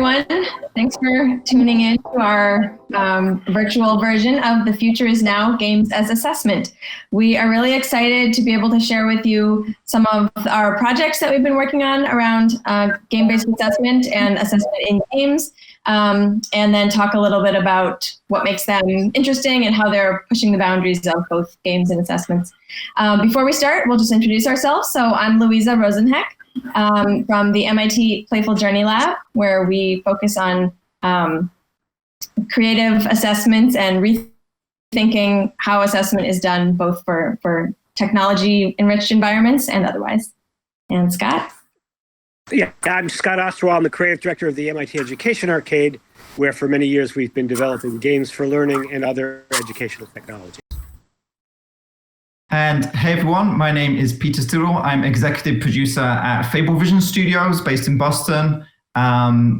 everyone. Thanks for tuning in to our virtual version of The Future is Now Games as Assessment. We are really excited to be able to share with you some of our projects that we've been working on around game-based assessment and assessment in games, and then talk a little bit about what makes them interesting and how they're pushing the boundaries of both games and assessments. Before we start, we'll just introduce ourselves. So I'm Louisa Rosenheck, from the MIT Playful Journey Lab, where we focus on creative assessments and rethinking how assessment is done, both for technology-enriched environments and otherwise. And Scott? Yeah, I'm Scot Osterweil. I'm the creative director of the MIT Education Arcade, where for many years we've been developing games for learning and other educational technologies. And hey everyone, my name is Peter Stidwill. I'm executive producer at FableVision Studios based in Boston.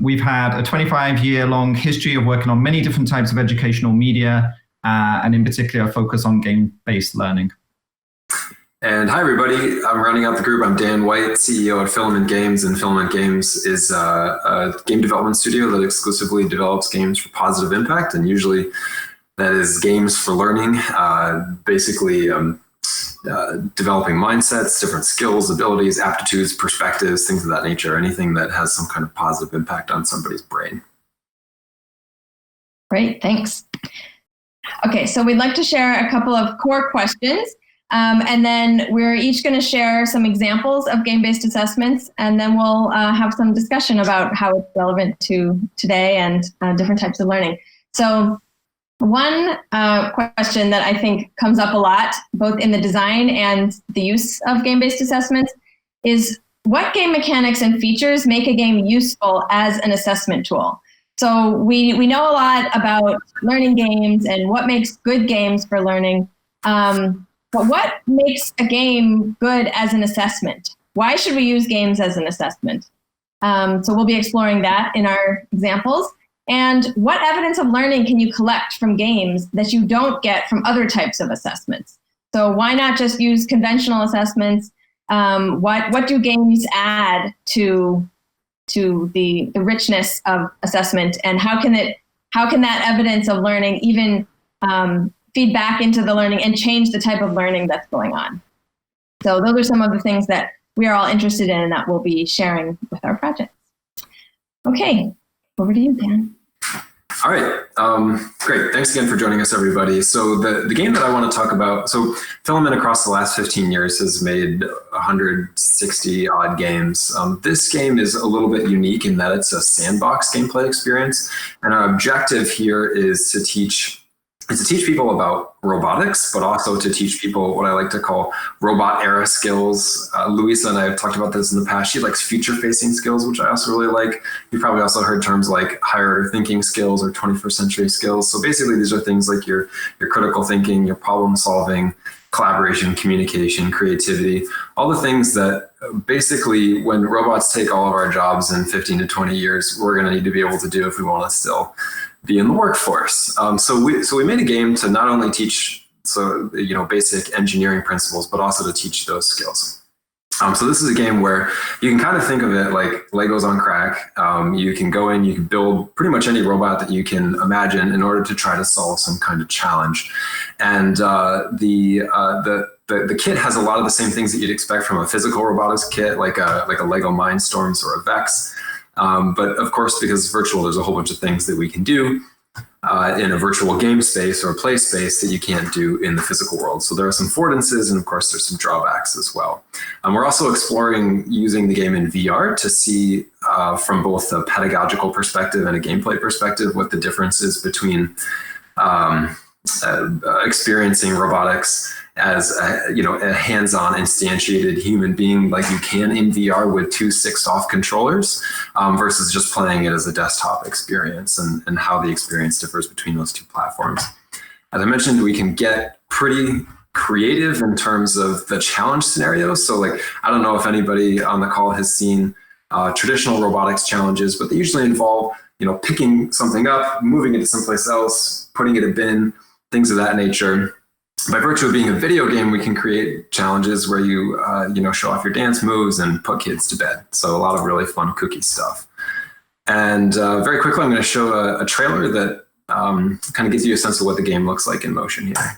We've had a 25-year-long history of working on many different types of educational media, and in particular focus on game-based learning. And hi everybody, I'm rounding out the group. I'm Dan White, CEO at Filament Games, and Filament Games is a game development studio that exclusively develops games for positive impact, and usually that is games for learning, basically developing mindsets, different skills, abilities, aptitudes, perspectives, things of that nature, anything that has some kind of positive impact on somebody's brain. Great, thanks. Okay, so we'd like to share a couple of core questions, and then we're each going to share some examples of game-based assessments, and then we'll have some discussion about how it's relevant to today and different types of learning. So one question that I think comes up a lot, both in the design and the use of game-based assessments, is what game mechanics and features make a game useful as an assessment tool? So we know a lot about learning games and what makes good games for learning, but what makes a game good as an assessment? Why should we use games as an assessment? So we'll be exploring that in our examples. And what evidence of learning can you collect from games that you don't get from other types of assessments? So why not just use conventional assessments? What do games add to the richness of assessment, and how can that evidence of learning even feed back into the learning and change the type of learning that's going on? So those are some of the things that we are all interested in and that we'll be sharing with our projects. Okay. Over to you, Dan. All right, great. Thanks again for joining us, everybody. So the game that I want to talk about, so Filament across the last 15 years has made 160 odd games. This game is a little bit unique in that it's a sandbox gameplay experience. And our objective here is to teach people about robotics, but also to teach people what I like to call robot era skills. Louisa and I have talked about this in the past. She likes future facing skills, which I also really like. You've probably also heard terms like higher order thinking skills or 21st century skills. So basically these are things like your critical thinking, your problem solving, collaboration, communication, creativity, all the things that basically when robots take all of our jobs in 15 to 20 years, we're going to need to be able to do if we want to still be in the workforce. So we made a game to not only teach basic engineering principles, but also to teach those skills. So this is a game where you can kind of think of it like Legos on crack. You can go in, you can build pretty much any robot that you can imagine in order to try to solve some kind of challenge. And the kit has a lot of the same things that you'd expect from a physical robotics kit, like a Lego Mindstorms or a Vex. But of course, because it's virtual, there's a whole bunch of things that we can do in a virtual game space or play space that you can't do in the physical world. So there are some affordances, and of course, there's some drawbacks as well. We're also exploring using the game in VR to see from both a pedagogical perspective and a gameplay perspective what the difference is between experiencing robotics as a hands-on instantiated human being like you can in VR with 2 6-off controllers versus just playing it as a desktop experience, and how the experience differs between those two platforms. As I mentioned, we can get pretty creative in terms of the challenge scenarios. So I don't know if anybody on the call has seen traditional robotics challenges, but they usually involve picking something up, moving it to someplace else, putting it in a bin, things of that nature. By virtue of being a video game, we can create challenges where you show off your dance moves and put kids to bed. So a lot of really fun, kooky stuff. And very quickly, I'm going to show a trailer that kind of gives you a sense of what the game looks like in motion here. Huh?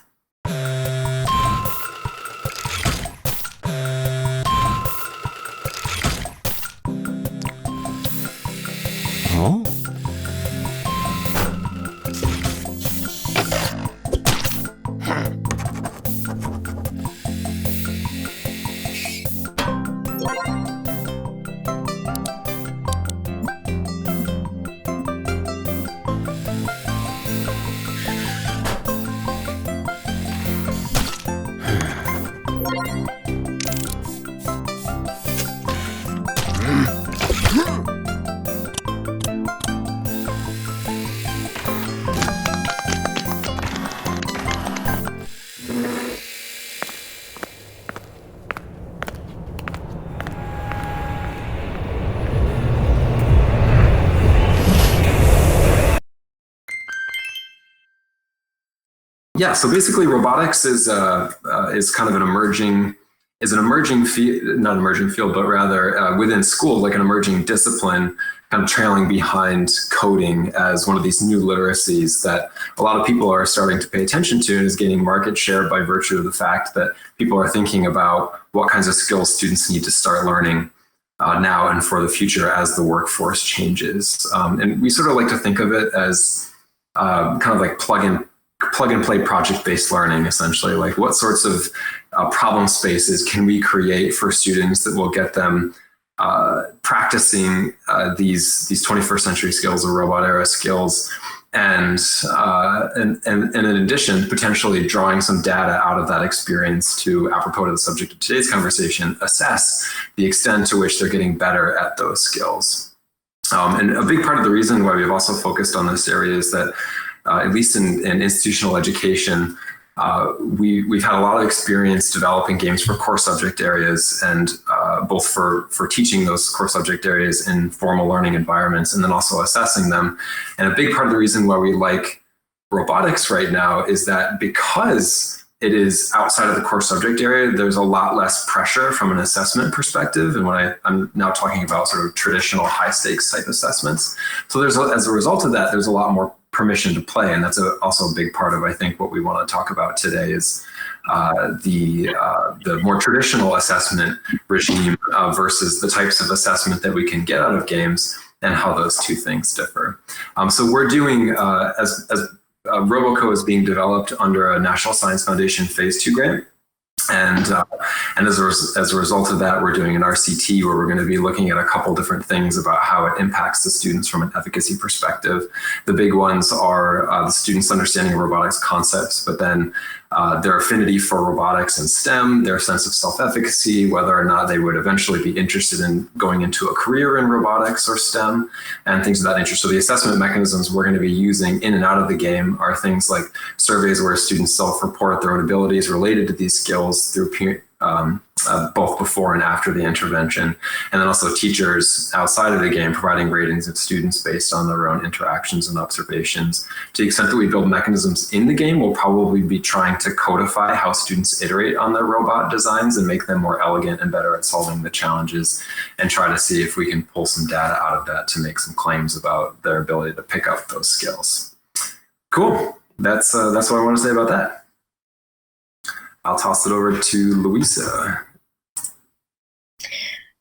Yeah, so basically, robotics is kind of an emerging field, not emerging field, but rather within school, like an emerging discipline, kind of trailing behind coding as one of these new literacies that a lot of people are starting to pay attention to, and is gaining market share by virtue of the fact that people are thinking about what kinds of skills students need to start learning now and for the future as the workforce changes. And we sort of like to think of it as kind of like plug and play project-based learning, essentially. Like, what sorts of problem spaces can we create for students that will get them practicing these 21st century skills or robot era skills, and in addition, potentially drawing some data out of that experience to, apropos to the subject of today's conversation, assess the extent to which they're getting better at those skills. And a big part of the reason why we've also focused on this area is that at least in institutional education, we've had a lot of experience developing games for core subject areas, and both for teaching those core subject areas in formal learning environments, and then also assessing them. And a big part of the reason why we like robotics right now is that because it is outside of the core subject area, there's a lot less pressure from an assessment perspective. And when I'm now talking about sort of traditional high stakes type assessments. So as a result of that, there's a lot more permission to play. And that's also a big part of, I think, what we want to talk about today is the more traditional assessment regime versus the types of assessment that we can get out of games, and how those two things differ. So we're doing, as Roboco is being developed under a National Science Foundation Phase 2 grant. And as a result of that, we're doing an RCT where we're going to be looking at a couple different things about how it impacts the students from an efficacy perspective. The big ones are the students' understanding of robotics concepts, but then their affinity for robotics and STEM, their sense of self-efficacy, whether or not they would eventually be interested in going into a career in robotics or STEM, and things of that nature. So the assessment mechanisms we're going to be using in and out of the game are things like surveys where students self-report their own abilities related to these skills through both before and after the intervention, and then also teachers outside of the game providing ratings of students based on their own interactions and observations. To the extent that we build mechanisms in the game, we'll probably be trying to codify how students iterate on their robot designs and make them more elegant and better at solving the challenges, and try to see if we can pull some data out of that to make some claims about their ability to pick up those skills. Cool. That's what I want to say about that. I'll toss it over to Louisa.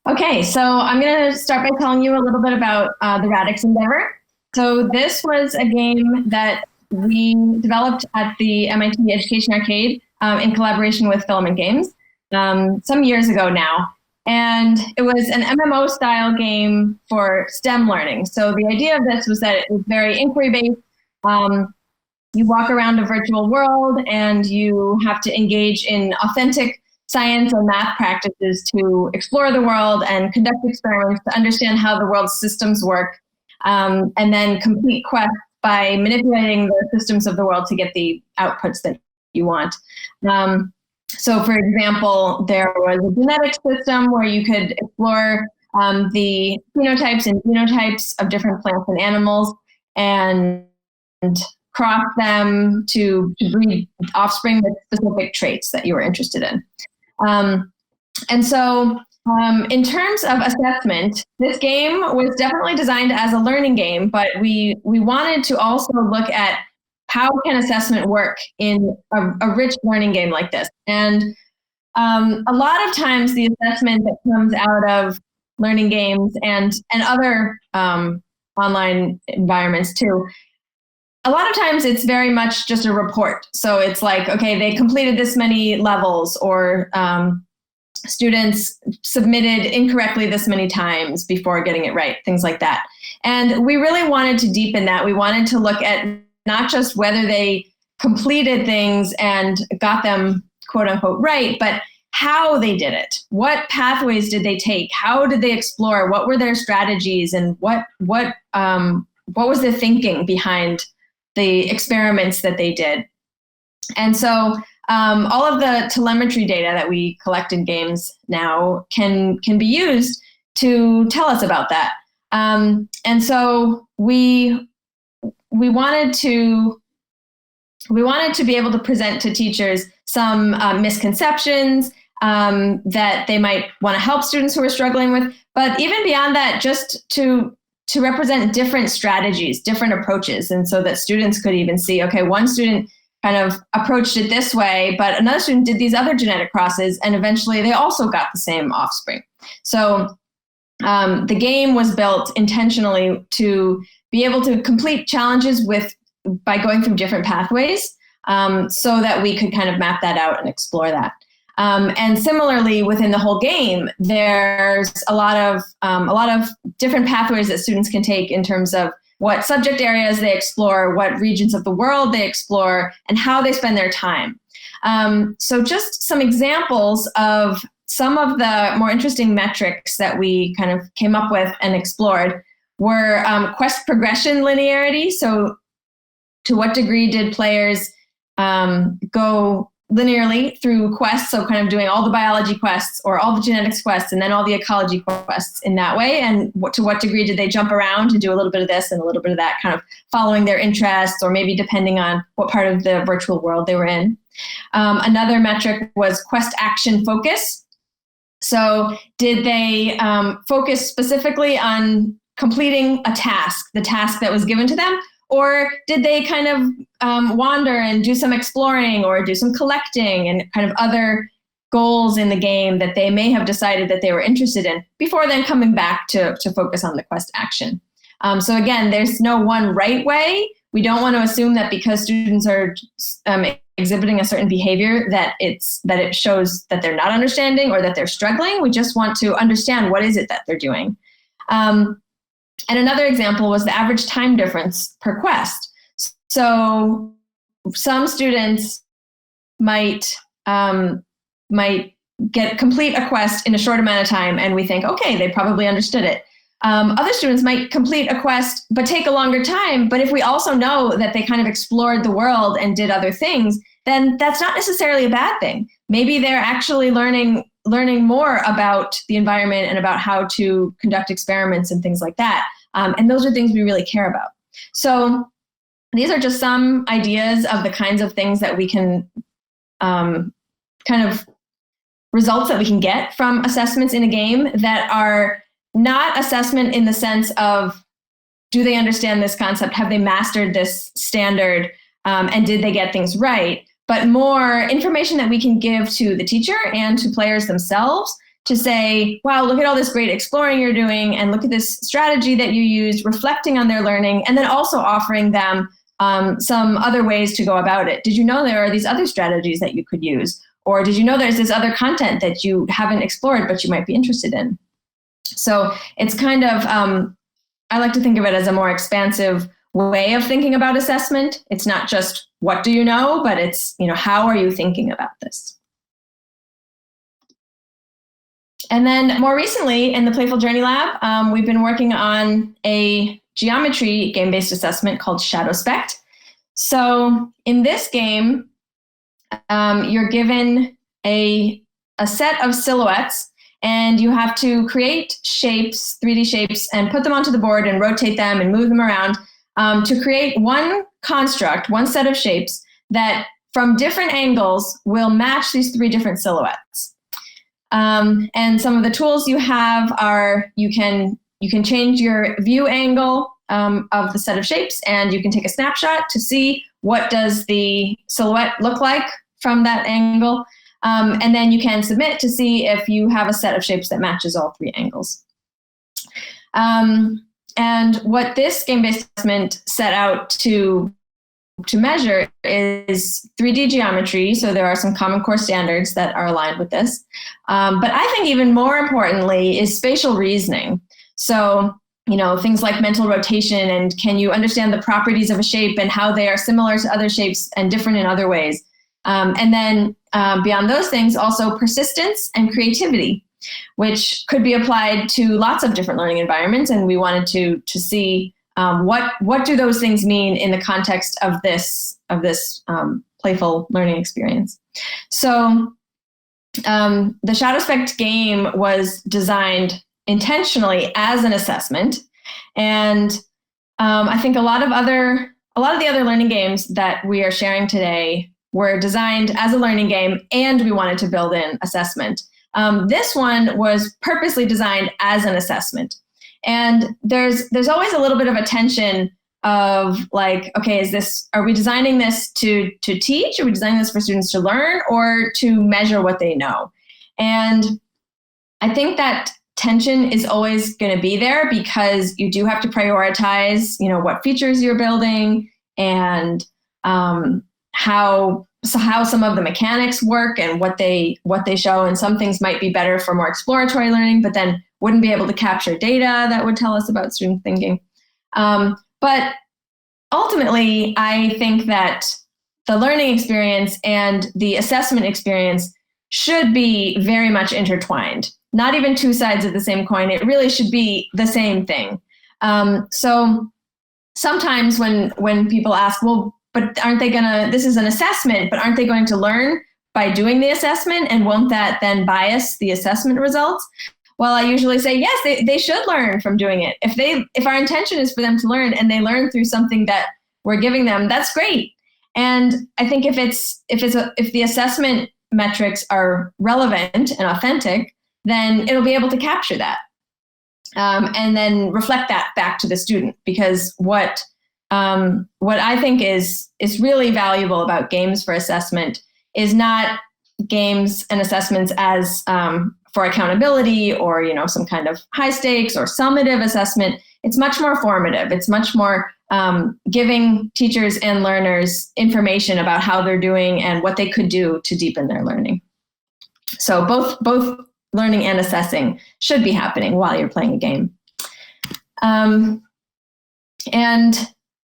Okay, so I'm going to start by telling you a little bit about the Radix Endeavor. So this was a game that we developed at the MIT Education Arcade in collaboration with Filament Games some years ago now. And it was an MMO style game for STEM learning. So the idea of this was that it was very inquiry-based. You walk around a virtual world and you have to engage in authentic science and math practices to explore the world and conduct experiments to understand how the world's systems work, and then complete quests by manipulating the systems of the world to get the outputs that you want. So for example, there was a genetic system where you could explore the phenotypes and genotypes of different plants and animals and cross them to breed offspring with specific traits that you were interested in. And so In terms of assessment, this game was definitely designed as a learning game, but we wanted to also look at how can assessment work in a rich learning game like this. And a lot of times the assessment that comes out of learning games and other online environments too, a lot of times it's very much just a report. So it's like, okay, they completed this many levels, or students submitted incorrectly this many times before getting it right, things like that. And we really wanted to deepen that. We wanted to look at not just whether they completed things and got them quote unquote right, but how they did it. What pathways did they take? How did they explore? What were their strategies? And what was their thinking behind the experiments that they did? And so all of the telemetry data that we collect in games now can be used to tell us about that. And so we wanted to be able to present to teachers some misconceptions that they might want to help students who are struggling with, but even beyond that, just to represent different strategies, different approaches, and so that students could even see, okay, one student kind of approached it this way, but another student did these other genetic crosses, and eventually they also got the same offspring. So the game was built intentionally to be able to complete challenges by going through different pathways, so that we could kind of map that out and explore that. And similarly, within the whole game, there's a lot of different pathways that students can take in terms of what subject areas they explore, what regions of the world they explore, and how they spend their time. So just some examples of some of the more interesting metrics that we kind of came up with and explored were quest progression linearity. So to what degree did players go linearly through quests, so kind of doing all the biology quests or all the genetics quests and then all the ecology quests in that way, and to what degree did they jump around to do a little bit of this and a little bit of that, kind of following their interests, or maybe depending on what part of the virtual world they were in. Another metric was quest action focus. So did they focus specifically on completing a task, the task that was given to them, or did they kind of wander and do some exploring or do some collecting and kind of other goals in the game that they may have decided that they were interested in before then coming back to focus on the quest action? So again, there's no one right way. We don't want to assume that because students are exhibiting a certain behavior that it shows that they're not understanding or that they're struggling. We just want to understand what is it that they're doing. And another example was the average time difference per quest. So some students might complete a quest in a short amount of time, and we think, okay, they probably understood it. Other students might complete a quest but take a longer time, but if we also know that they kind of explored the world and did other things, then that's not necessarily a bad thing. Maybe they're actually learning more about the environment and about how to conduct experiments and things like that. And those are things we really care about. So these are just some ideas of the kinds of things that we can kind of results that we can get from assessments in a game that are not assessment in the sense of, do they understand this concept? Have they mastered this standard? And did they get things right? But more information that we can give to the teacher and to players themselves to say, wow, look at all this great exploring you're doing, and look at this strategy that you used, reflecting on their learning, and then also offering them some other ways to go about it. Did you know there are these other strategies that you could use? Or did you know there's this other content that you haven't explored but you might be interested in? So it's kind of, I like to think of it as a more expansive way of thinking about assessment. It's not just what do you know, but it's, how are you thinking about this? And then more recently in the Playful Journey Lab, we've been working on a geometry game-based assessment called ShadowSpect. So in this game, you're given a set of silhouettes, and you have to create shapes, 3D shapes, and put them onto the board and rotate them and move them around to create one construct, one set of shapes that from different angles will match these 3 different silhouettes. And some of the tools you have are you can change your view angle of the set of shapes, and you can take a snapshot to see what does the silhouette look like from that angle. And then you can submit to see if you have a set of shapes that matches all three angles. And what this game-based assessment set out to measure is 3D geometry. So there are some Common Core standards that are aligned with this. But I think even more importantly is spatial reasoning. So, things like mental rotation, and can you understand the properties of a shape and how they are similar to other shapes and different in other ways? And then beyond those things, also persistence and creativity, which could be applied to lots of different learning environments. And we wanted to see what do those things mean in the context of this playful learning experience. So the ShadowSpect game was designed intentionally as an assessment, and I think a lot of the other learning games that we are sharing today were designed as a learning game, and we wanted to build in assessment. This one was purposely designed as an assessment. And there's always a little bit of a tension of like, okay, are we designing this to teach? Are we designing this for students to learn or to measure what they know? And I think that tension is always going to be there because you do have to prioritize, what features you're building and how some of the mechanics work and what they show. And some things might be better for more exploratory learning, but then wouldn't be able to capture data that would tell us about student thinking. But ultimately, I think that the learning experience and the assessment experience should be very much intertwined. Not even two sides of the same coin. It really should be the same thing. So sometimes when people ask, well, but aren't they this is an assessment, but aren't they going to learn by doing the assessment? And won't that then bias the assessment results? Well, I usually say, yes, they should learn from doing it. If our intention is for them to learn and they learn through something that we're giving them, that's great. And I think if the assessment metrics are relevant and authentic, then it'll be able to capture that and then reflect that back to the student. Because what I think is really valuable about games for assessment is not games and assessments as for accountability or some kind of high stakes or summative assessment. It's much more formative. It's much more giving teachers and learners information about how they're doing and what they could do to deepen their learning. So both learning and assessing should be happening while you're playing a game. And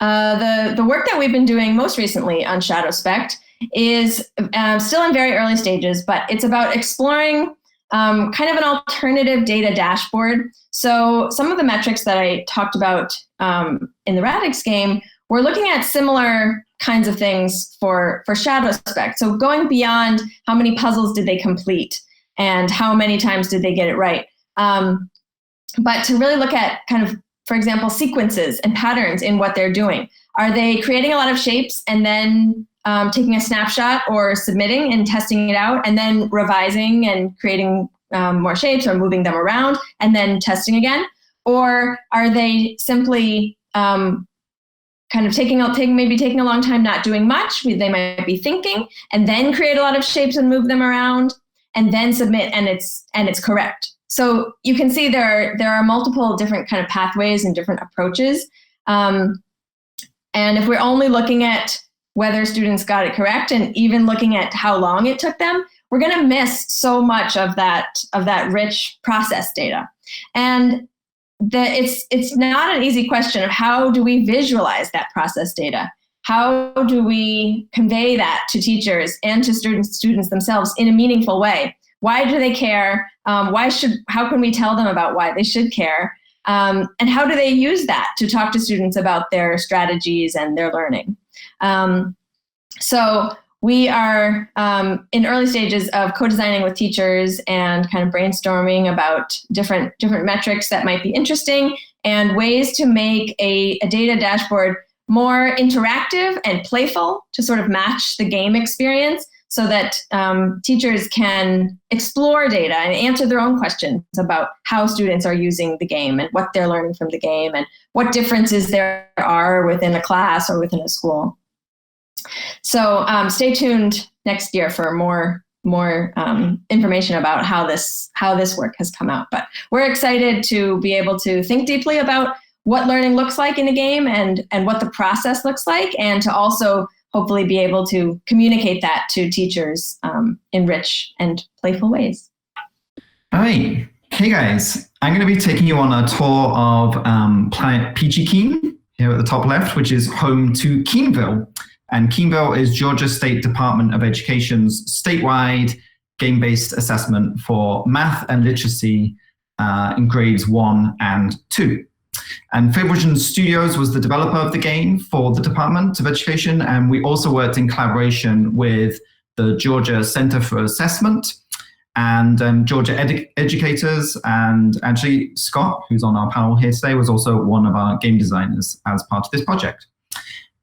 the work that we've been doing most recently on ShadowSpect is still in very early stages, but it's about exploring kind of an alternative data dashboard. So some of the metrics that I talked about in the Radix game, we're looking at similar kinds of things for ShadowSpect. So going beyond how many puzzles did they complete and how many times did they get it right. But to really look at kind of, for example, sequences and patterns in what they're doing. Are they creating a lot of shapes and then taking a snapshot or submitting and testing it out and then revising and creating more shapes or moving them around and then testing again? Or are they simply kind of taking a long time, not doing much? They might be thinking and then create a lot of shapes and move them around and then submit and it's correct. So you can see there are multiple different kind of pathways and different approaches. And if we're only looking at whether students got it correct and even looking at how long it took them, we're going to miss so much of that rich process data. And it's not an easy question of how do we visualize that process data? How do we convey that to teachers and to students themselves in a meaningful way? Why do they care? How can we tell them about why they should care? And how do they use that to talk to students about their strategies and their learning? So we are in early stages of co-designing with teachers and kind of brainstorming about different metrics that might be interesting and ways to make a data dashboard more interactive and playful to sort of match the game experience so that teachers can explore data and answer their own questions about how students are using the game and what they're learning from the game and what differences there are within a class or within a school. So stay tuned next year for more information about how this work has come out. But we're excited to be able to think deeply about what learning looks like in a game and what the process looks like, and to also hopefully be able to communicate that to teachers in rich and playful ways. All right. Hey guys, I'm going to be taking you on a tour of Planet Peachy Keen here at the top left, which is home to Keenville. And Keenville is Georgia State Department of Education's statewide game-based assessment for math and literacy in grades 1 and 2. And FableVision Studios was the developer of the game for the Department of Education, and we also worked in collaboration with the Georgia Center for Assessment and Georgia educators, and actually Scot, who's on our panel here today, was also one of our game designers as part of this project.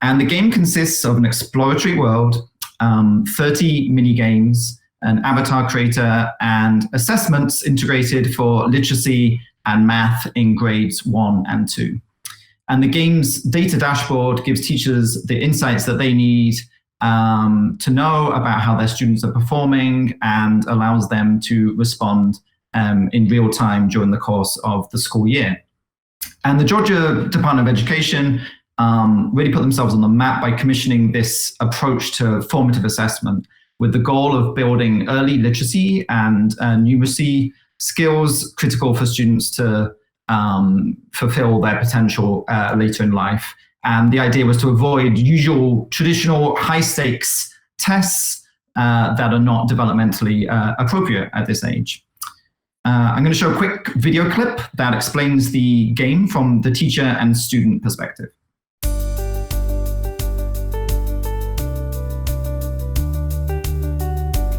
And the game consists of an exploratory world, 30 mini games, an avatar creator, and assessments integrated for literacy and math in grades 1 and 2. And the game's data dashboard gives teachers the insights that they need to know about how their students are performing and allows them to respond in real time during the course of the school year. And the Georgia Department of Education really put themselves on the map by commissioning this approach to formative assessment with the goal of building early literacy and numeracy skills critical for students to fulfill their potential later in life. And the idea was to avoid usual traditional high-stakes tests that are not developmentally appropriate at this age. I'm going to show a quick video clip that explains the game from the teacher and student perspective.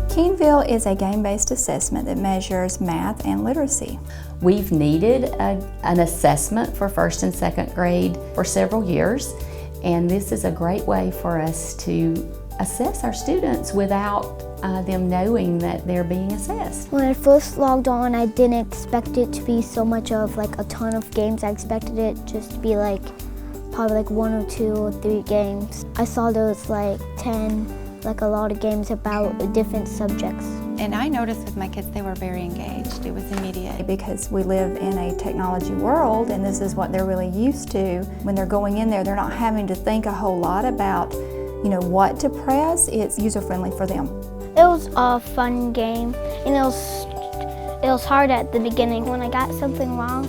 Keenville is a game-based assessment that measures math and literacy. We've needed an assessment for first and second grade for several years, and this is a great way for us to assess our students without them knowing that they're being assessed. When I first logged on, I didn't expect it to be so much of like a ton of games. I expected it just to be like probably like 1 or 2 or 3 games. I saw there was like 10, like a lot of games about different subjects. And I noticed with my kids, they were very engaged. It was immediate. Because we live in a technology world and this is what they're really used to. When they're going in there, they're not having to think a whole lot about, what to press. It's user-friendly for them. It was a fun game, and it was hard at the beginning. When I got something wrong,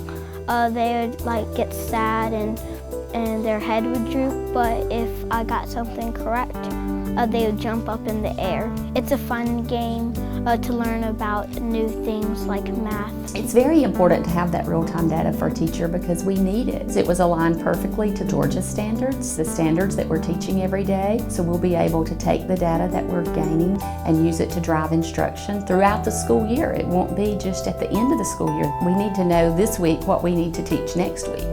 they would like get sad and their head would droop, but if I got something correct, they would jump up in the air. It's a fun game to learn about new things like math. It's very important to have that real-time data for a teacher because we need it. It was aligned perfectly to Georgia's standards, the standards that we're teaching every day. So we'll be able to take the data that we're gaining and use it to drive instruction throughout the school year. It won't be just at the end of the school year. We need to know this week what we need to teach next week.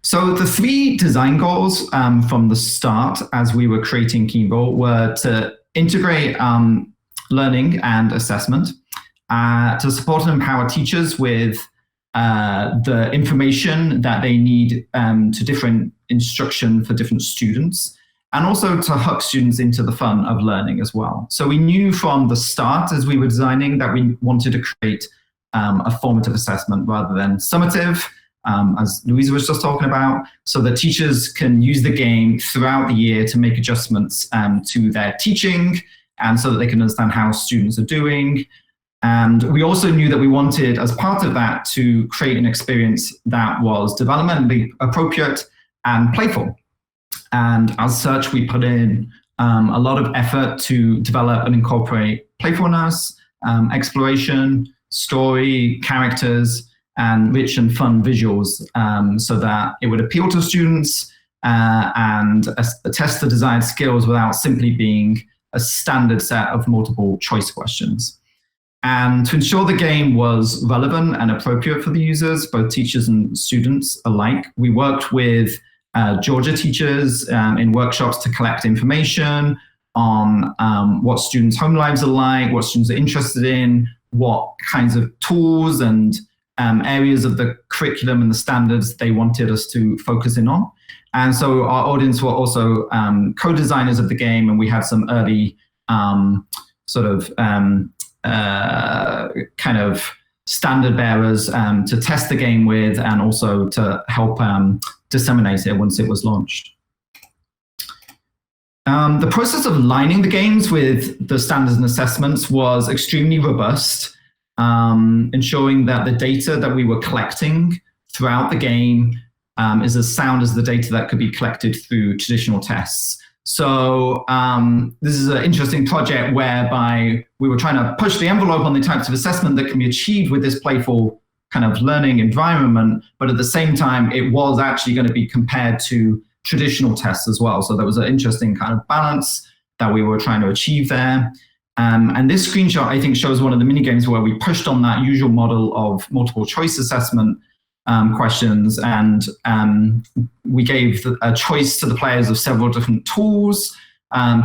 So the 3 design goals from the start as we were creating Keenville were to integrate learning and assessment, to support and empower teachers with the information that they need to different instruction for different students, and also to hook students into the fun of learning as well. So we knew from the start as we were designing that we wanted to create a formative assessment rather than summative, as Louisa was just talking about, so that teachers can use the game throughout the year to make adjustments to their teaching and so that they can understand how students are doing. And we also knew that we wanted, as part of that, to create an experience that was developmentally appropriate and playful. And as such, we put in a lot of effort to develop and incorporate playfulness, exploration, story, characters, and rich and fun visuals so that it would appeal to students and test the desired skills without simply being a standard set of multiple choice questions. And to ensure the game was relevant and appropriate for the users, both teachers and students alike, we worked with Georgia teachers in workshops to collect information on what students' home lives are like, what students are interested in, what kinds of tools and areas of the curriculum and the standards they wanted us to focus in on. And so our audience were also co-designers of the game, and we had some early kind of standard bearers to test the game with, and also to help disseminate it once it was launched. The process of aligning the games with the standards and assessments was extremely robust, ensuring that the data that we were collecting throughout the game is as sound as the data that could be collected through traditional tests. So this is an interesting project whereby we were trying to push the envelope on the types of assessment that can be achieved with this playful kind of learning environment, but at the same time, it was actually going to be compared to traditional tests as well. So there was an interesting kind of balance that we were trying to achieve there. And this screenshot, I think, shows one of the mini games where we pushed on that usual model of multiple choice assessment questions, and we gave a choice to the players of several different tools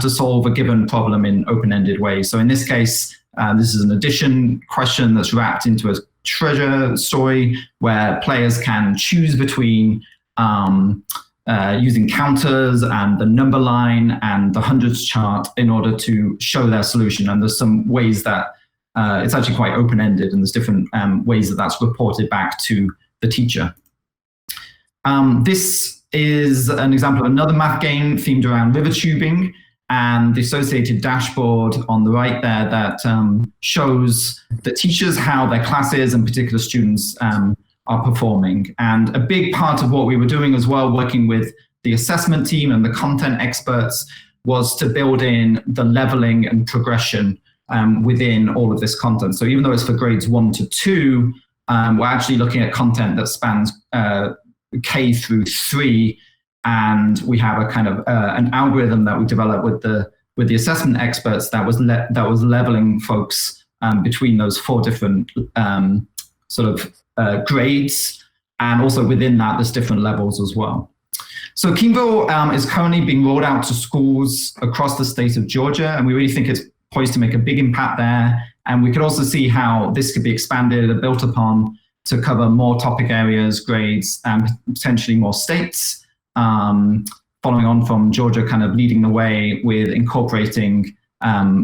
to solve a given problem in open-ended ways. So in this case, this is an addition question that's wrapped into a treasure story where players can choose between using counters and the number line and the hundreds chart in order to show their solution. And there's some ways that it's actually quite open-ended, and there's different ways that that's reported back to the teacher. This is an example of another math game themed around river tubing, and the associated dashboard on the right there that shows the teachers how their classes and particular students are performing. And a big part of what we were doing as well, working with the assessment team and the content experts, was to build in the leveling and progression within all of this content. So even though it's for grades 1 to 2, we're actually looking at content that spans K through 3, and we have a kind of an algorithm that we developed with the assessment experts that was leveling folks between those 4 different grades, and also within that there's different levels as well. So Keenville is currently being rolled out to schools across the state of Georgia, and we really think it's poised to make a big impact there. And we could also see how this could be expanded and built upon to cover more topic areas, grades, and potentially more states, following on from Georgia kind of leading the way with incorporating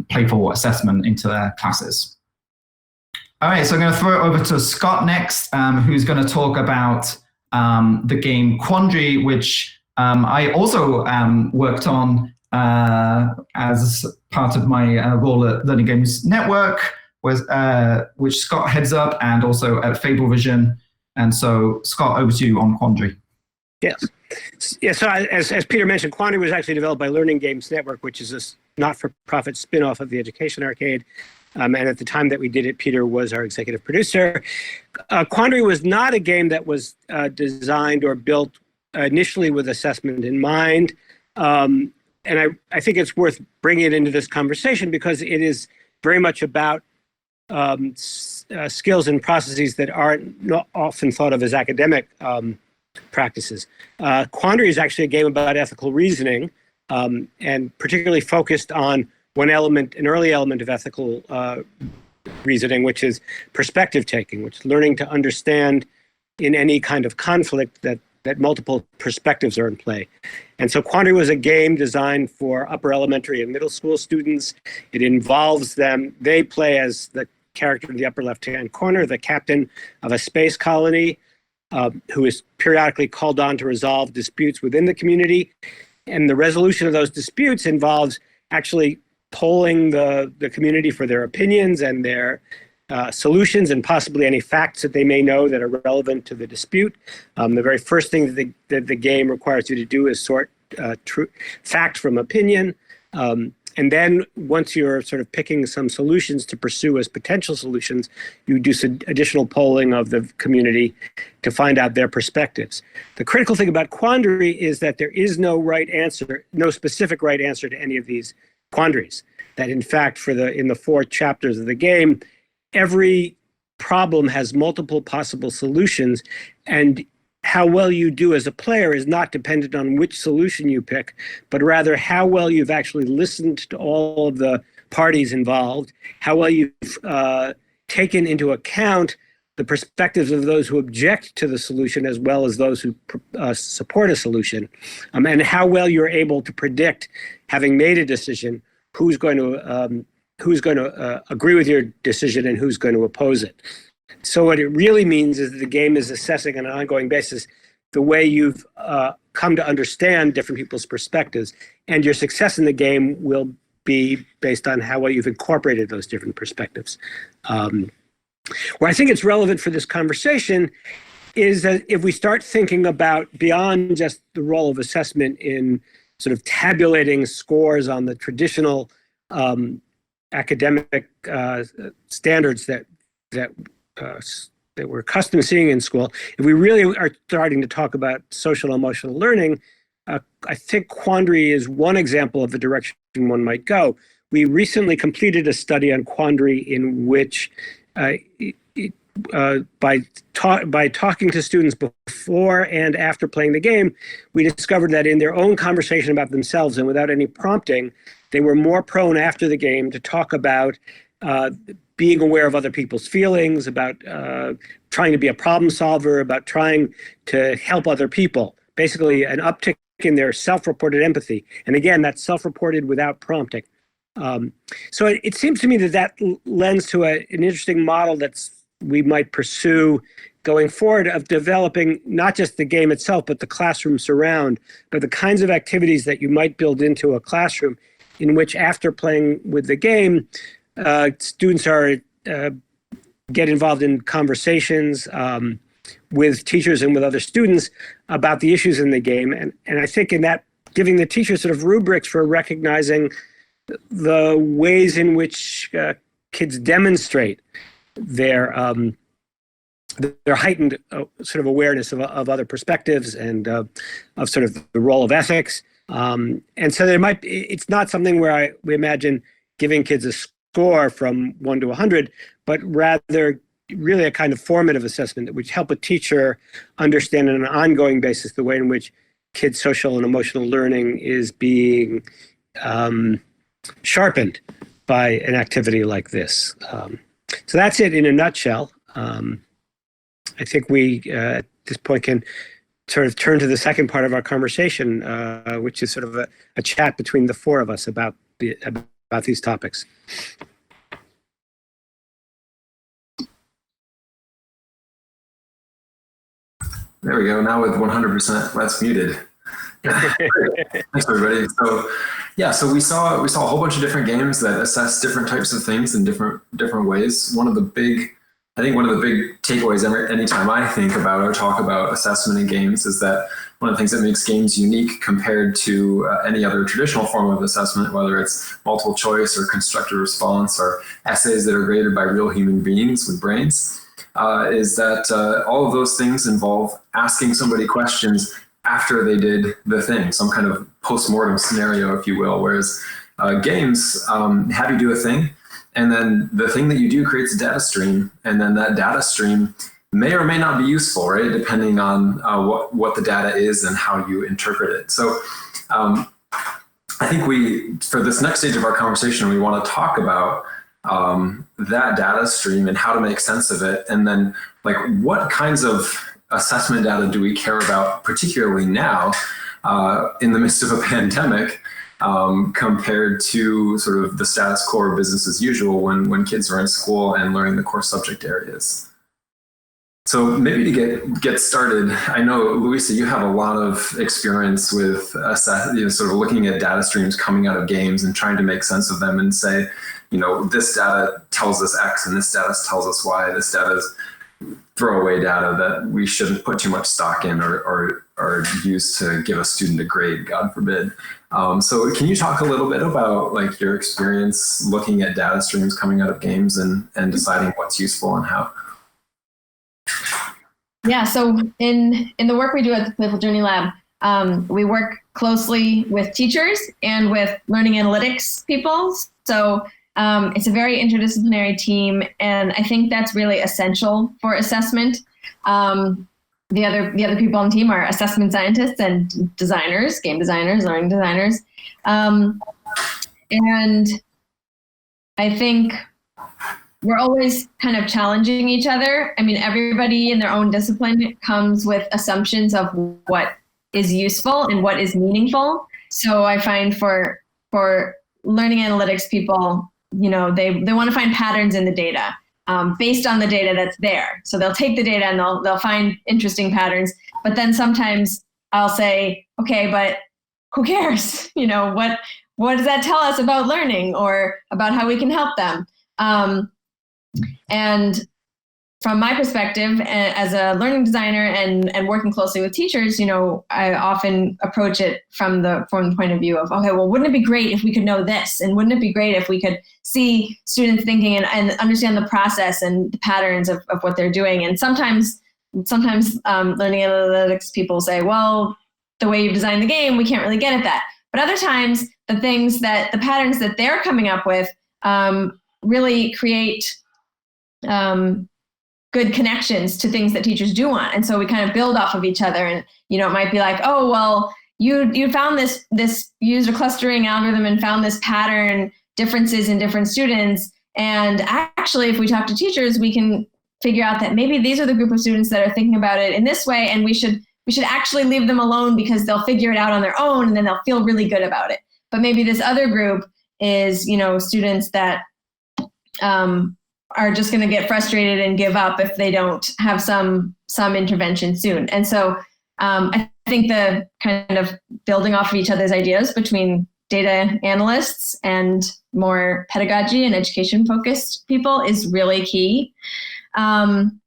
playful assessment into their classes. All right, so I'm going to throw it over to Scott next, who's going to talk about the game Quandary, which I also worked on as part of my role at Learning Games Network, which Scott heads up, and also at FableVision. And so, Scott, over to you on Quandary. Yes. Yeah, so as Peter mentioned, Quandary was actually developed by Learning Games Network, which is a not-for-profit spin-off of the Education Arcade. And at the time that we did it, Peter was our executive producer. Quandary was not a game that was designed or built initially with assessment in mind. And I think it's worth bringing it into this conversation because it is very much about skills and processes that aren't not often thought of as academic practices. Quandary is actually a game about ethical reasoning, and particularly focused on one element, an early element of ethical reasoning, which is perspective taking, which is learning to understand in any kind of conflict that multiple perspectives are in play. And so Quandary was a game designed for upper elementary and middle school students. It involves them. They play as the character in the upper left-hand corner, the captain of a space colony, who is periodically called on to resolve disputes within the community. And the resolution of those disputes involves actually polling the community for their opinions and their solutions, and possibly any facts that they may know that are relevant to the dispute. The very first thing that the game requires you to do is sort fact from opinion. And then once you're sort of picking some solutions to pursue as potential solutions, you do some additional polling of the community to find out their perspectives. The critical thing about Quandary is that there is no right answer, no specific right answer to any of these quandaries. That in fact, in the 4 chapters of the game, every problem has multiple possible solutions, and how well you do as a player is not dependent on which solution you pick, but rather how well you've actually listened to all of the parties involved, how well you've taken into account the perspectives of those who object to the solution as well as those who support a solution, and how well you're able to predict, having made a decision, who's going to agree with your decision and who's going to oppose it. So what it really means is that the game is assessing on an ongoing basis the way you've come to understand different people's perspectives, and your success in the game will be based on how well you've incorporated those different perspectives. Where I think it's relevant for this conversation is that if we start thinking about beyond just the role of assessment in sort of tabulating scores on the traditional academic standards that we're accustomed to seeing in school, if we really are starting to talk about social and emotional learning, I think Quandary is one example of the direction one might go. We recently completed a study on Quandary in which by talking to students before and after playing the game, we discovered that in their own conversation about themselves and without any prompting, they were more prone after the game to talk about being aware of other people's feelings, about trying to be a problem solver, about trying to help other people. Basically, an uptick in their self-reported empathy. And again, that's self-reported without prompting. So it seems to me that lends to an interesting model that we might pursue going forward of developing not just the game itself, but the classroom surround, but the kinds of activities that you might build into a classroom in which after playing with the game, students get involved in conversations with teachers and with other students about the issues in the game. And I think in that, giving the teachers sort of rubrics for recognizing the ways in which kids demonstrate their heightened sort of awareness of other perspectives and of sort of the role of ethics. And so it's not something where we imagine giving kids a score from 1 to 100, but rather really a kind of formative assessment that would help a teacher understand on an ongoing basis the way in which kids' social and emotional learning is being sharpened by an activity like this. So that's it in a nutshell. I think we, at this point, can sort of turn to the second part of our conversation, which is sort of a chat between the four of us about these topics. There we go. Now with 100% less muted. Thanks, everybody. So we saw a whole bunch of different games that assess different types of things in different ways. One of the big takeaways anytime I think about or talk about assessment in games is that one of the things that makes games unique compared to any other traditional form of assessment, whether it's multiple choice or constructed response or essays that are graded by real human beings with brains, is that all of those things involve asking somebody questions after they did the thing, some kind of post-mortem scenario, if you will, whereas games have you do a thing, and then the thing that you do creates a data stream, and then that data stream may or may not be useful, right, depending on what the data is and how you interpret it. So I think for this next stage of our conversation, we want to talk about that data stream and how to make sense of it, and then like what kinds of assessment data do we care about, particularly now in the midst of a pandemic, compared to sort of the status quo or business as usual when kids are in school and learning the core subject areas. So maybe to get started, I know, Louisa, you have a lot of experience with sort of looking at data streams coming out of games and trying to make sense of them and say, this data tells us X and this data tells us Y, this data is throwaway data that we shouldn't put too much stock in or use to give a student a grade, God forbid. So can you talk a little bit about like your experience looking at data streams coming out of games and deciding what's useful and how? Yeah, so in the work we do at the Playful Journey Lab, we work closely with teachers and with learning analytics people. So It's a very interdisciplinary team, and I think that's really essential for assessment. The other people on the team are assessment scientists and designers, game designers, learning designers. And I think we're always kind of challenging each other. I mean, everybody in their own discipline comes with assumptions of what is useful and what is meaningful. So I find for learning analytics people, you know, they want to find patterns in the data based on the data that's there. So they'll take the data and they'll find interesting patterns. But then sometimes I'll say, okay, but who cares? You know, what does that tell us about learning or about how we can help them? And from my perspective, as a learning designer and working closely with teachers, you know, I often approach it from the point of view of, okay, well, wouldn't it be great if we could know this? And wouldn't it be great if we could see students thinking and understand the process and the patterns of what they're doing? And sometimes learning analytics people say, well, the way you've designed the game, we can't really get at that. But other times, the patterns that they're coming up with really create good connections to things that teachers do want. And so we kind of build off of each other. And, you know, it might be like, oh, well, you found this user clustering algorithm and found this pattern differences in different students. And actually, if we talk to teachers, we can figure out that maybe these are the group of students that are thinking about it in this way. And we should actually leave them alone because they'll figure it out on their own and then they'll feel really good about it. But maybe this other group is, you know, students that are just going to get frustrated and give up if they don't have some intervention soon. And so I think the kind of building off of each other's ideas between data analysts and more pedagogy and education focused people is really key. And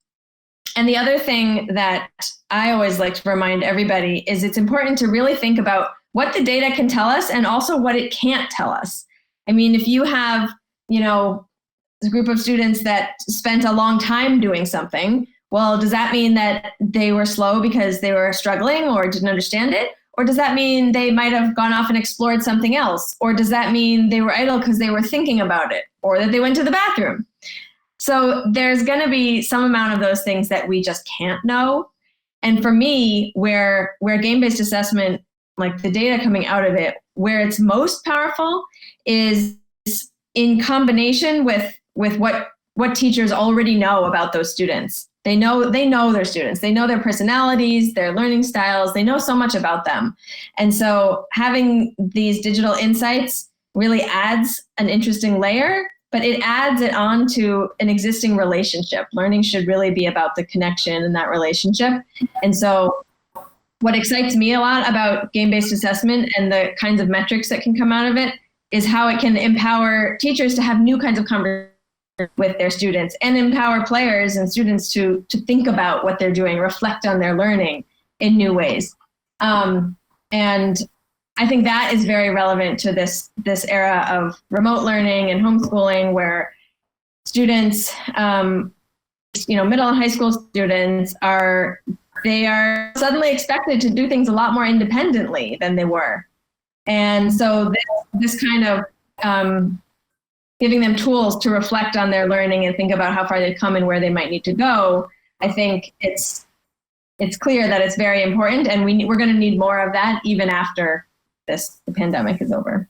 the other thing that I always like to remind everybody is it's important to really think about what the data can tell us and also what it can't tell us. I mean, if you have, you know, a group of students that spent a long time doing something, well, does that mean that they were slow because they were struggling or didn't understand it? Or does that mean they might have gone off and explored something else? Or does that mean they were idle because they were thinking about it or that they went to the bathroom? So there's going to be some amount of those things that we just can't know. And for me, where game-based assessment, like the data coming out of it, where it's most powerful is in combination with what teachers already know about those students. They know their students. They know their personalities, their learning styles. They know so much about them. And so having these digital insights really adds an interesting layer, but it adds it on to an existing relationship. Learning should really be about the connection and that relationship. And so what excites me a lot about game-based assessment and the kinds of metrics that can come out of it is how it can empower teachers to have new kinds of conversations with their students and empower players and students to think about what they're doing, reflect on their learning in new ways. And I think that is very relevant to this era of remote learning and homeschooling, where students, middle and high school students are suddenly expected to do things a lot more independently than they were. And so this kind of giving them tools to reflect on their learning and think about how far they've come and where they might need to go, I think it's clear that it's very important, and we're going to need more of that even after the pandemic is over.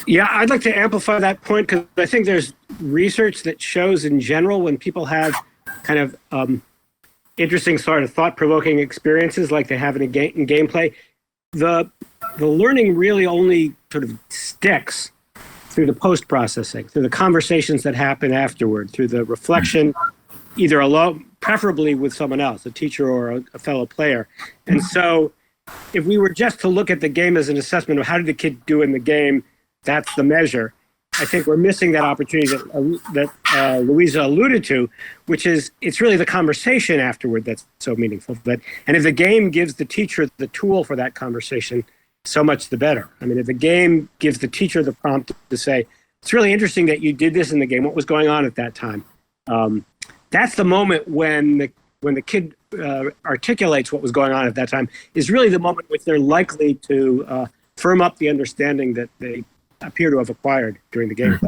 Yeah, I'd like to amplify that point because I think there's research that shows in general when people have kind of interesting sort of thought-provoking experiences like they have in gameplay, the learning really only sort of sticks through the post-processing, through the conversations that happen afterward, through the reflection, either alone, preferably with someone else, a teacher or a fellow player. And so if we were just to look at the game as an assessment of how did the kid do in the game, that's the measure. I think we're missing that opportunity that Louisa alluded to, which is it's really the conversation afterward that's so meaningful. And if the game gives the teacher the tool for that conversation, so much the better. I mean, if the game gives the teacher the prompt to say, it's really interesting that you did this in the game, what was going on at that time? That's the moment when the kid articulates what was going on at that time, is really the moment which they're likely to firm up the understanding that they appear to have acquired during the game.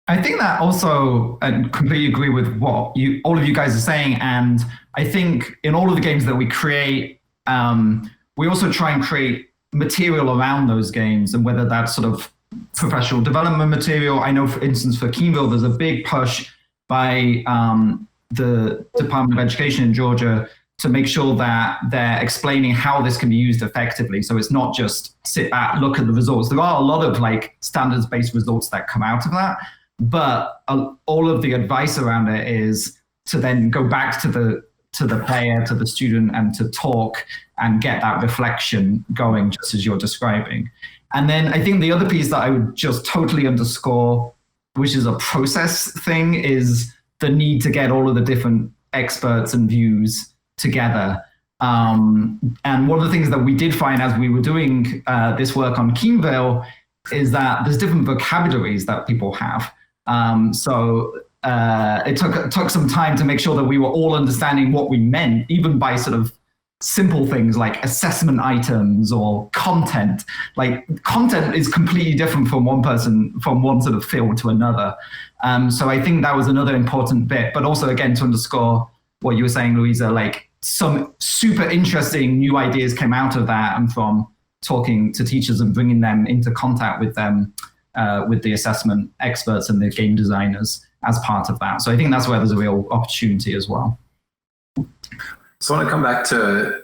I think that also, I completely agree with what all of you guys are saying. And I think in all of the games that we create, we also try and create material around those games, and whether that's sort of professional development material. I know, for instance, for Keenville, there's a big push by the Department of Education in Georgia to make sure that they're explaining how this can be used effectively. So it's not just sit back, look at the results. There are a lot of like standards-based results that come out of that, but all of the advice around it is to then go back to the player, to the student, and to talk and get that reflection going, just as you're describing. And then I think the other piece that I would just totally underscore, which is a process thing, is the need to get all of the different experts and views together. And one of the things that we did find as we were doing this work on Keenville is that there's different vocabularies that people have. So it took some time to make sure that we were all understanding what we meant, even by sort of simple things like assessment items or content. Like content is completely different from one person, from one sort of field to another. So I think that was another important bit, but also again, to underscore what you were saying, Louisa, like some super interesting new ideas came out of that, and from talking to teachers and bringing them into contact with them, with the assessment experts and the game designers as part of that. So I think that's where there's a real opportunity as well. So I want to come back to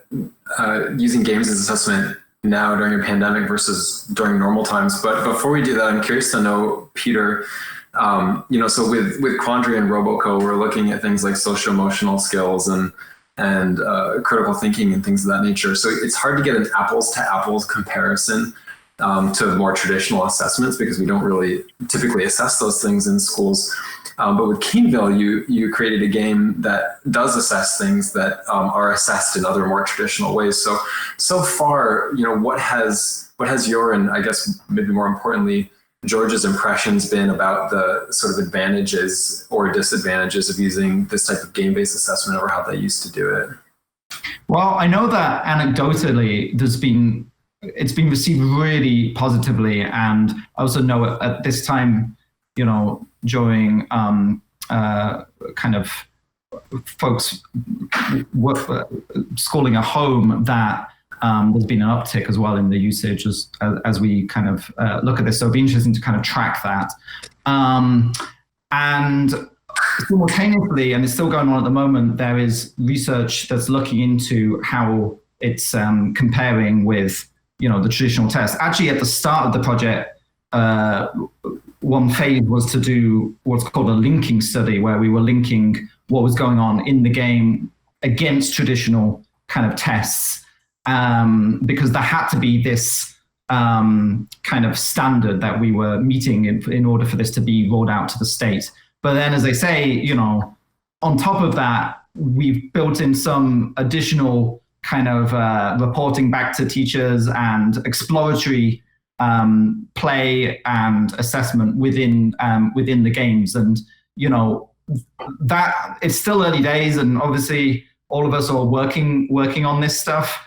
using games as assessment now during a pandemic versus during normal times. But before we do that, I'm curious to know, Peter, so with Quandary and Roboco, we're looking at things like socio-emotional skills and critical thinking and things of that nature. So it's hard to get an apples to apples comparison to more traditional assessments, because we don't really typically assess those things in schools. But with Keenville, you created a game that does assess things that are assessed in other more traditional ways. So far, what has your, and I guess maybe more importantly, George's impressions been about the sort of advantages or disadvantages of using this type of game-based assessment over how they used to do it? Well, I know that anecdotally, it's been received really positively, and I also know at this time, during kind of folks schooling at home, that there's been an uptick as well in the usage as we kind of look at this. So it'd be interesting to kind of track that. And simultaneously, and it's still going on at the moment, there is research that's looking into how it's comparing with the traditional test. Actually, at the start of the project, one phase was to do what's called a linking study, where we were linking what was going on in the game against traditional kind of tests, because there had to be this kind of standard that we were meeting in order for this to be rolled out to the state. But then, as I say, on top of that, we've built in some additional kind of reporting back to teachers and exploratory play and assessment within the games. And that it's still early days, and obviously all of us are working on this stuff.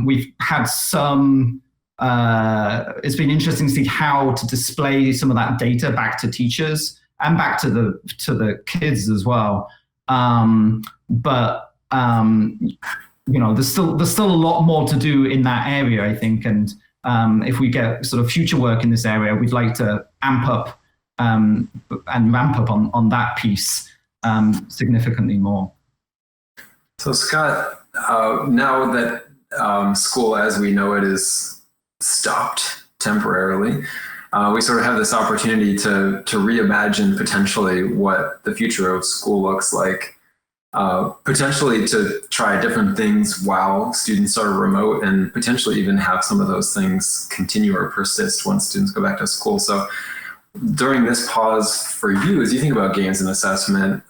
We've had some it's been interesting to see how to display some of that data back to teachers and back to the kids as well. But there's still a lot more to do in that area, I think. And if we get sort of future work in this area, we'd like to amp up and ramp up on that piece significantly more. So Scott, now that school as we know it is stopped temporarily, we sort of have this opportunity to reimagine potentially what the future of school looks like. Potentially to try different things while students are remote, and potentially even have some of those things continue or persist once students go back to school. So during this pause for you, as you think about games and assessment,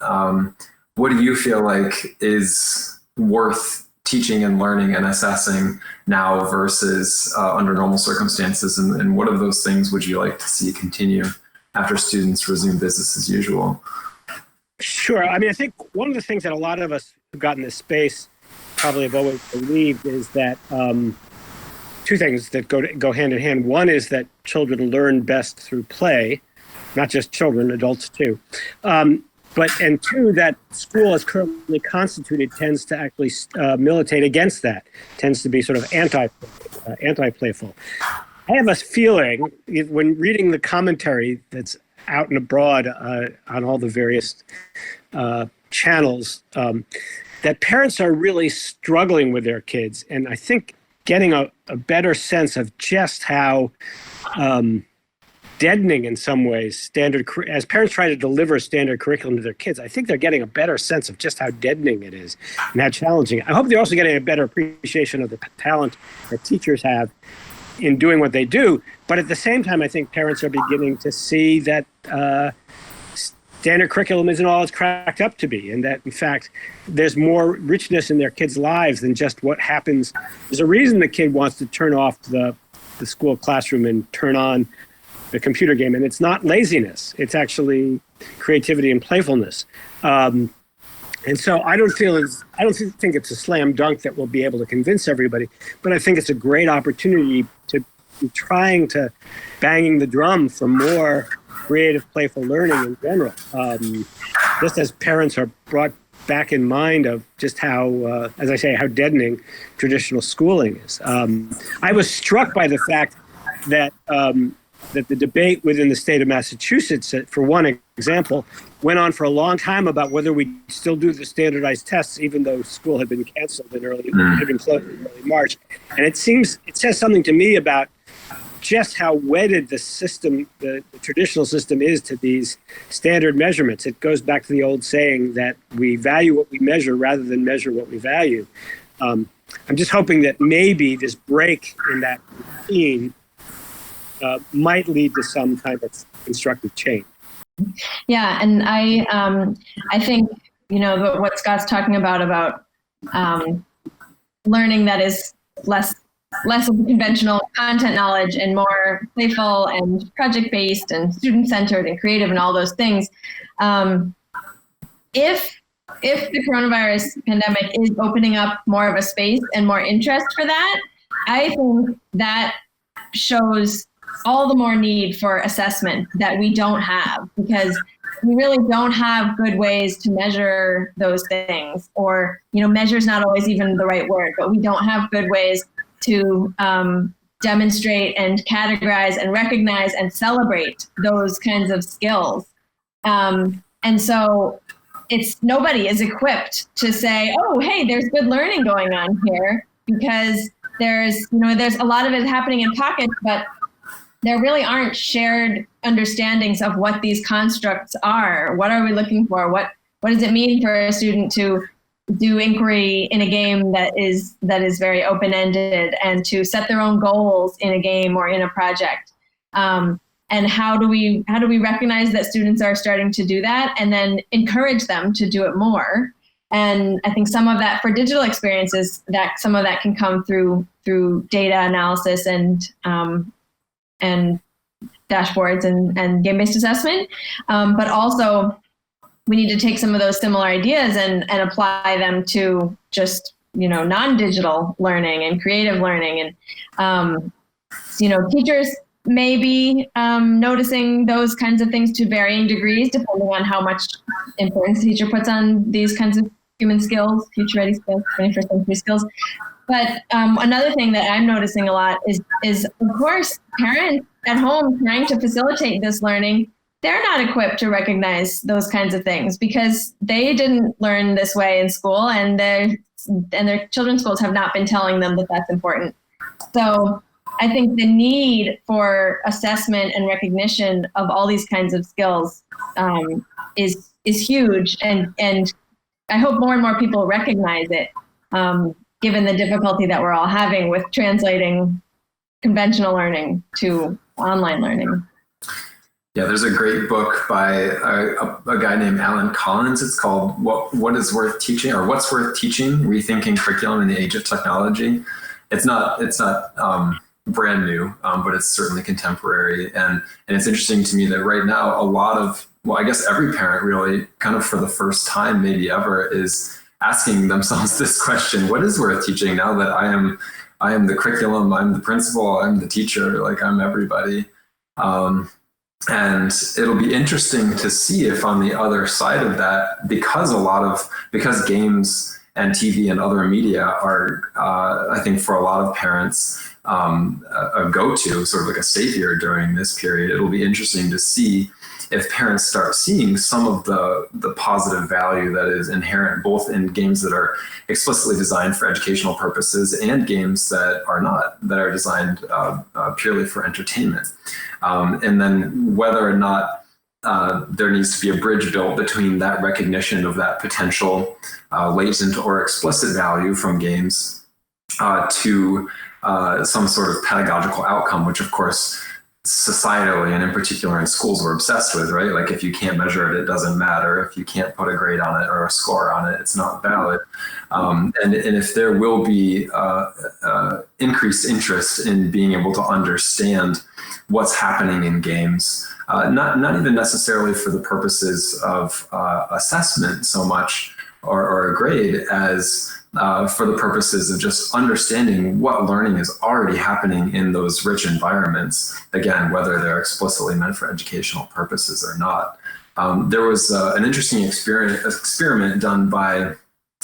what do you feel like is worth teaching and learning and assessing now versus under normal circumstances? And what of those things would you like to see continue after students resume business as usual? Sure. I mean, I think one of the things that a lot of us who've gotten this space probably have always believed is that two things that go hand in hand. One is that children learn best through play, not just children, adults too. And two, that school as currently constituted tends to actually militate against that, tends to be sort of anti-playful. I have a feeling when reading the commentary that's out and abroad on all the various channels, that parents are really struggling with their kids. And I think getting a better sense of just how deadening in some ways as parents try to deliver standard curriculum to their kids, I think they're getting a better sense of just how deadening it is and how challenging. I hope they're also getting a better appreciation of the talent that teachers have in doing what they do. But at the same time, I think parents are beginning to see that standard curriculum isn't all it's cracked up to be, and that in fact there's more richness in their kids' lives than just what happens. There's a reason the kid wants to turn off the school classroom and turn on the computer game, and it's not laziness. It's actually creativity and playfulness. And so I don't think it's a slam dunk that we'll be able to convince everybody, but I think it's a great opportunity to be trying to banging the drum for more creative, playful learning in general. Just as parents are brought back in mind of just how, as I say, how deadening traditional schooling is. I was struck by the fact that that the debate within the state of Massachusetts, for one example, went on for a long time about whether we still do the standardized tests, even though school had been canceled had been closed in early March. And it says something to me about just how wedded the system, the traditional system is to these standard measurements. It goes back to the old saying that we value what we measure rather than measure what we value. I'm just hoping that maybe this break in that routine might lead to some kind of constructive change. Yeah, and I think what Scott's talking about learning that is less of the conventional content knowledge and more playful and project-based and student-centered and creative and all those things. If the coronavirus pandemic is opening up more of a space and more interest for that, I think that shows all the more need for assessment that we don't have, because we really don't have good ways to measure those things, or, measure is not always even the right word, but we don't have good ways to demonstrate and categorize and recognize and celebrate those kinds of skills. And so nobody is equipped to say, oh, hey, there's good learning going on here, because there's a lot of it happening in pockets, but there really aren't shared understandings of what these constructs are. What are we looking for? What does it mean for a student to do inquiry in a game that is very open-ended, and to set their own goals in a game or in a project? And how do we recognize that students are starting to do that, and then encourage them to do it more? And I think some of that for digital experiences, that some of that can come through data analysis and dashboards and game-based assessment. But also we need to take some of those similar ideas and apply them to just, non-digital learning and creative learning. And, teachers may be noticing those kinds of things to varying degrees, depending on how much importance the teacher puts on these kinds of human skills, future-ready skills, 21st century skills. But another thing that I'm noticing a lot is of course, parents at home trying to facilitate this learning, they're not equipped to recognize those kinds of things, because they didn't learn this way in school, and their children's schools have not been telling them that that's important. So I think the need for assessment and recognition of all these kinds of skills is huge, and I hope more and more people recognize it, given the difficulty that we're all having with translating conventional learning to online learning. Yeah, there's a great book by a guy named Alan Collins. It's called What is Worth Teaching, or What's Worth Teaching: Rethinking Curriculum in the Age of Technology. It's not brand new, but it's certainly contemporary. And it's interesting to me that right now, a lot of, well, I guess every parent really, kind of for the first time maybe ever, is asking themselves this question: what is worth teaching now that I am the curriculum, I'm the principal, I'm the teacher, like I'm everybody. And it'll be interesting to see if on the other side of that, because games and TV and other media are, I think for a lot of parents, a go-to, sort of like a savior during this period, it'll be interesting to see if parents start seeing some of the positive value that is inherent both in games that are explicitly designed for educational purposes and games that are not, that are designed purely for entertainment. And then whether or not there needs to be a bridge built between that recognition of that potential latent or explicit value from games to some sort of pedagogical outcome, which of course societally and in particular in schools we're obsessed with, right? Like if you can't measure it, it doesn't matter. If you can't put a grade on it or a score on it, it's not valid. And if there will be increased interest in being able to understand what's happening in games, not even necessarily for the purposes of assessment so much or a grade as for the purposes of just understanding what learning is already happening in those rich environments, again, whether they're explicitly meant for educational purposes or not. There was an interesting experiment done by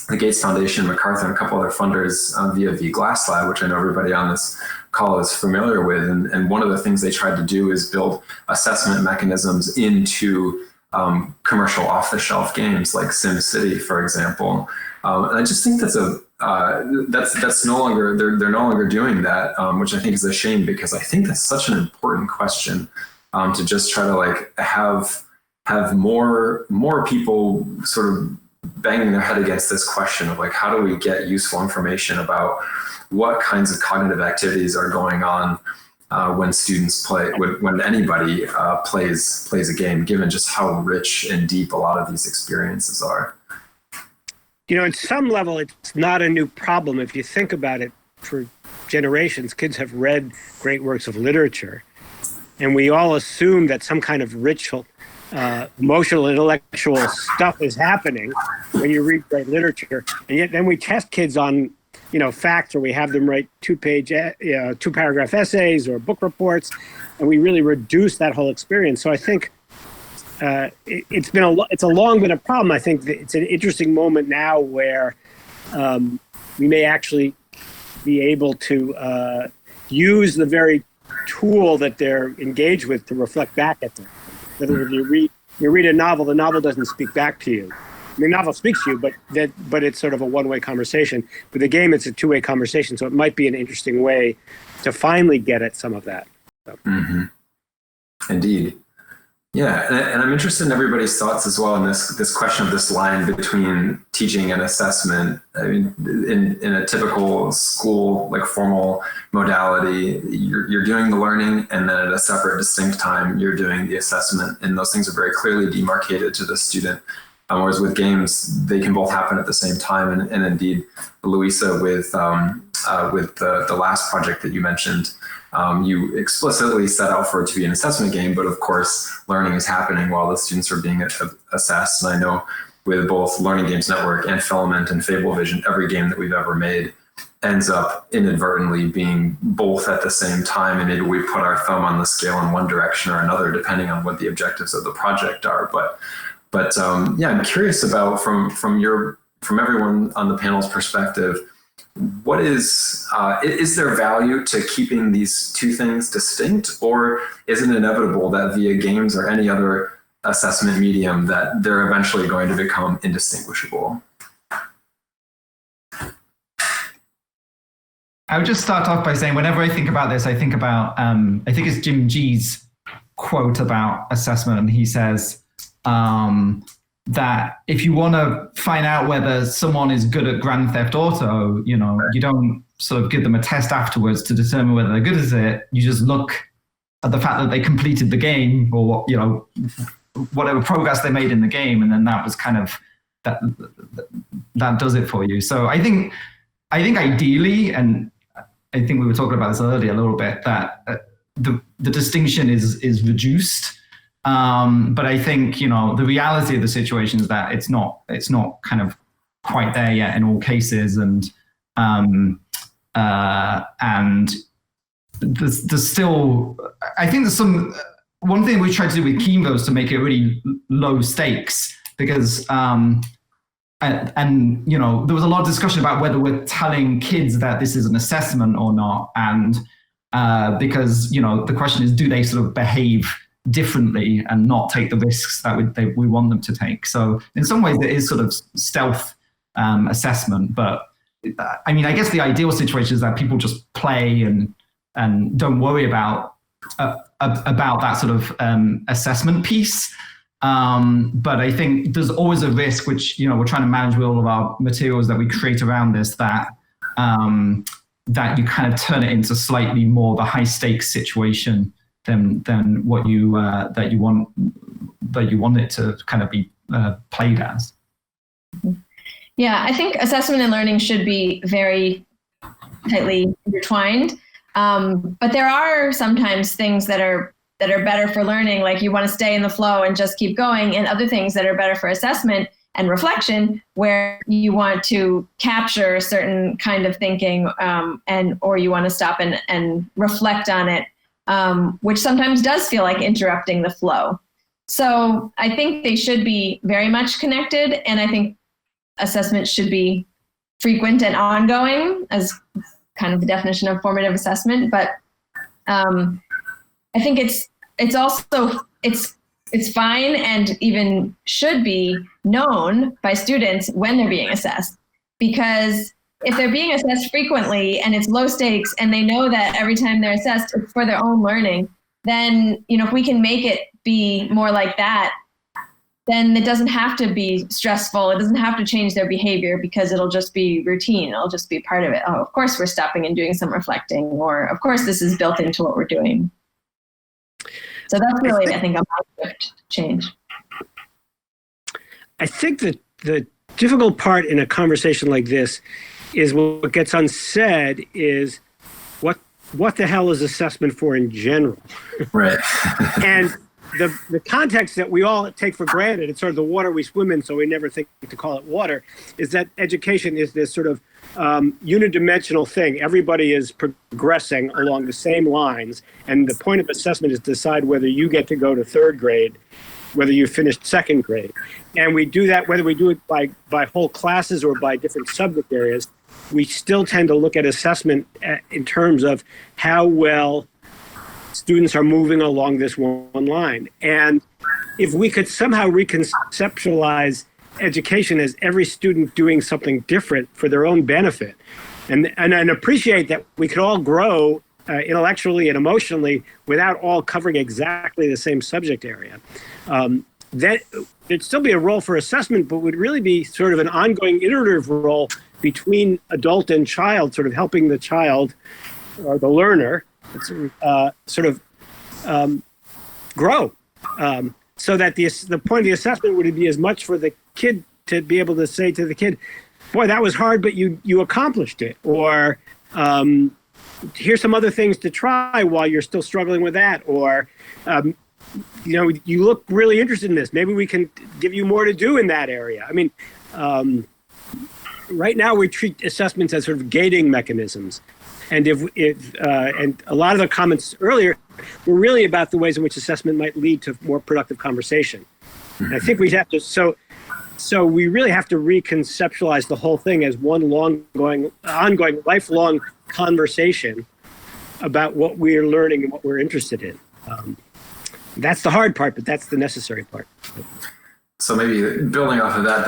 the Gates Foundation, MacArthur, and a couple other funders via the Glass Lab, which I know everybody on this call is familiar with. And one of the things they tried to do is build assessment mechanisms into commercial off-the-shelf games like SimCity, for example. And I just think that's no longer, they're no longer doing that, which I think is a shame, because I think that's such an important question to just try to like have more people sort of banging their head against this question of like, how do we get useful information about what kinds of cognitive activities are going on when students play, when anybody plays a game, given just how rich and deep a lot of these experiences are. You know, at some level, it's not a new problem. If you think about it, for generations, kids have read great works of literature, and we all assume that some kind of rich, emotional, intellectual stuff is happening when you read great literature. And yet then we test kids on, facts, or we have them write two-paragraph essays or book reports, and we really reduce that whole experience. So I think it's long been a problem. I think that it's an interesting moment now where we may actually be able to use the very tool that they're engaged with to reflect back at them. Whether you read a novel, the novel doesn't speak back to you. The novel speaks to you, but it's sort of a one-way conversation. With the game, it's a two-way conversation, so it might be an interesting way to finally get at some of that. So. Mm-hmm. Indeed. Yeah, and I'm interested in everybody's thoughts as well on this question of this line between teaching and assessment. I mean, in a typical school, like formal modality, you're doing the learning, and then at a separate, distinct time, you're doing the assessment, and those things are very clearly demarcated to the student. Whereas with games, they can both happen at the same time. And indeed, Louisa, with the last project that you mentioned, you explicitly set out for it to be an assessment game, but of course, learning is happening while the students are being assessed. And I know with both Learning Games Network and Filament and FableVision, every game that we've ever made ends up inadvertently being both at the same time. And maybe we put our thumb on the scale in one direction or another, depending on what the objectives of the project are. But I'm curious about from everyone on the panel's perspective, what is there value to keeping these two things distinct, or is it inevitable that via games or any other assessment medium that they're eventually going to become indistinguishable? I would just start off by saying, whenever I think about this, I think about, I think it's Jim G's quote about assessment, and he says, that if you want to find out whether someone is good at Grand Theft Auto, you don't sort of give them a test afterwards to determine whether they're good at it. You just look at the fact that they completed the game, or whatever progress they made in the game, and then that was kind of that does it for you. So I think ideally, and I think we were talking about this earlier a little bit, that the distinction is reduced. But I think, the reality of the situation is that it's not kind of quite there yet in all cases. And there's still, I think there's some one thing we tried to do with Keenvo is to make it really low stakes, because and you know, there was a lot of discussion about whether we're telling kids that this is an assessment or not, and because, you know, the question is, do they sort of behave differently and not take the risks that we want them to take? So in some ways it is sort of stealth assessment, but I mean, I guess the ideal situation is that people just play and don't worry about that sort of assessment piece. But I think there's always a risk, which, you know, we're trying to manage with all of our materials that we create around this, that that you kind of turn it into slightly more of a high stakes situation than what you that you want it to kind of be played as. Yeah, I think assessment and learning should be very tightly intertwined. But there are sometimes things that are better for learning, like you want to stay in the flow and just keep going, and other things that are better for assessment and reflection, where you want to capture a certain kind of thinking, or you want to stop and reflect on it, which sometimes does feel like interrupting the flow. So I think they should be very much connected, and I think assessment should be frequent and ongoing, as kind of the definition of formative assessment. But I think it's also fine and even should be known by students when they're being assessed, because if they're being assessed frequently and it's low stakes and they know that every time they're assessed it's for their own learning, then, you know, if we can make it be more like that, then it doesn't have to be stressful. It doesn't have to change their behavior, because it'll just be routine. It'll just be part of it. Oh, of course we're stopping and doing some reflecting, or of course this is built into what we're doing. So that's really, I think, a shift change. I think that the difficult part in a conversation like this is what gets unsaid is what the hell is assessment for in general? Right. And the context that we all take for granted, it's sort of the water we swim in, so we never think to call it water, is that education is this sort of unidimensional thing. Everybody is progressing along the same lines, and the point of assessment is to decide whether you get to go to third grade, whether you finished second grade. And we do that, whether we do it by whole classes or by different subject areas. We still tend to look at assessment in terms of how well students are moving along this one line. And if we could somehow reconceptualize education as every student doing something different for their own benefit, and appreciate that we could all grow intellectually and emotionally without all covering exactly the same subject area, that there'd still be a role for assessment, but would really be sort of an ongoing iterative role between adult and child, sort of helping the child or the learner grow, so that the point of the assessment would be as much for the kid to be able to say to the kid, boy, that was hard, but you accomplished it, or here's some other things to try while you're still struggling with that, or you know, you look really interested in this, maybe we can give you more to do in that area. I mean, right now we treat assessments as sort of gating mechanisms. And and a lot of the comments earlier were really about the ways in which assessment might lead to more productive conversation. And I think we have to, so we really have to reconceptualize the whole thing as one ongoing, lifelong conversation about what we're learning and what we're interested in. That's the hard part, but that's the necessary part. So maybe building off of that,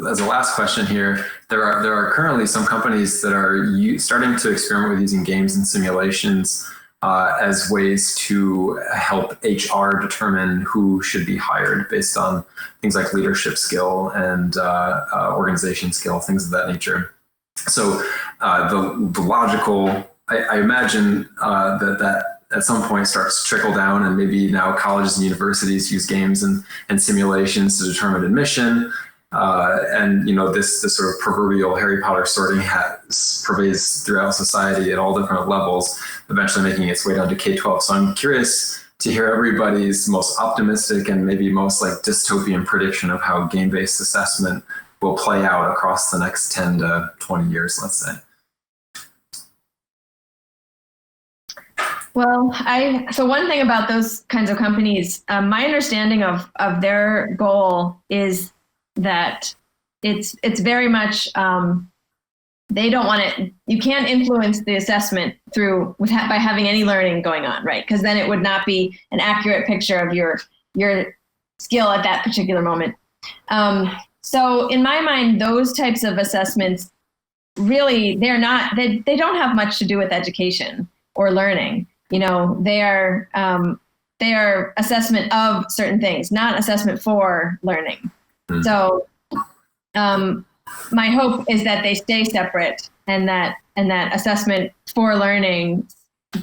as a last question here, there are currently some companies that are starting to experiment with using games and simulations as ways to help HR determine who should be hired based on things like leadership skill and organization skill, things of that nature. So the logical, I imagine that at some point starts to trickle down, and maybe now colleges and universities use games and simulations to determine admission. And you know, this sort of proverbial Harry Potter sorting hat pervades throughout society at all different levels, eventually making its way down to K-12. So I'm curious to hear everybody's most optimistic and maybe most like dystopian prediction of how game-based assessment will play out across the next 10 to 20 years, let's say. Well, so one thing about those kinds of companies, my understanding of their goal is that it's very much they don't want it. You can't influence the assessment by having any learning going on, right? Because then it would not be an accurate picture of your skill at that particular moment. So in my mind, those types of assessments really they don't have much to do with education or learning. They are assessment of certain things, not assessment for learning. Mm-hmm. So my hope is that they stay separate and that assessment for learning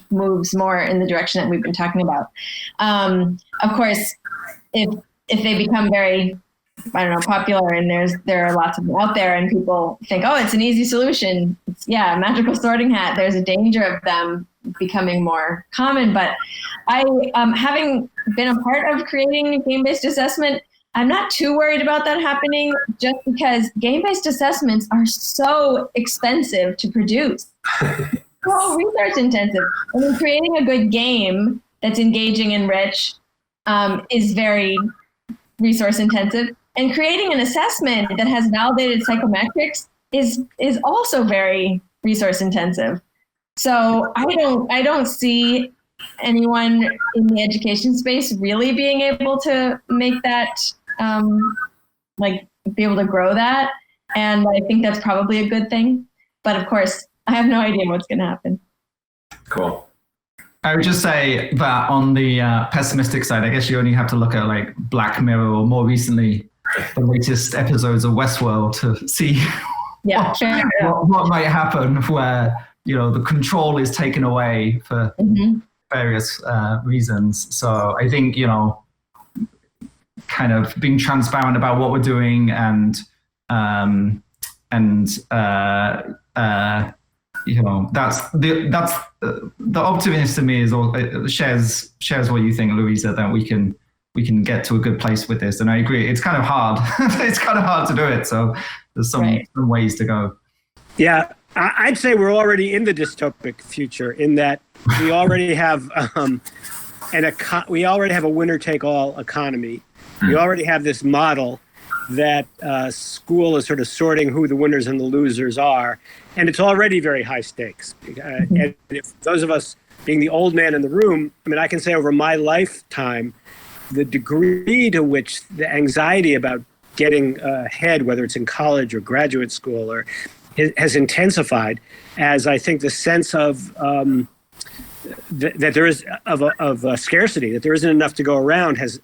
moves more in the direction that we've been talking about. Of course, if they become very, popular and there are lots of them out there and people think, oh, it's an easy solution. It's, a magical sorting hat. There's a danger of them becoming more common. But I, having been a part of creating game-based assessment, I'm not too worried about that happening just because game-based assessments are so expensive to produce. So research intensive. I mean, creating a good game that's engaging and rich is very resource intensive. And creating an assessment that has validated psychometrics is also very resource intensive. So I don't see anyone in the education space really being able to make that, be able to grow that. And I think that's probably a good thing. But of course, I have no idea what's going to happen. Cool. I would just say that on the pessimistic side, I guess you only have to look at Black Mirror or more recently the latest episodes of Westworld to see what might happen where the control is taken away for various reasons. So I think kind of being transparent about what we're doing and that's the optimist to me is shares what you think, Louisa, that we can get to a good place with this. And I agree, it's kind of hard. It's kind of hard to do it. So there's some ways to go. Yeah, I'd say we're already in the dystopic future in that we already have we already have a winner-take-all economy. We already have this model that school is sort of sorting who the winners and the losers are, and it's already very high stakes. And if those of us being the old man in the room, I can say over my lifetime, the degree to which the anxiety about getting ahead, whether it's in college or graduate school, has intensified, as I think the sense of that there is of scarcity, that there isn't enough to go around, has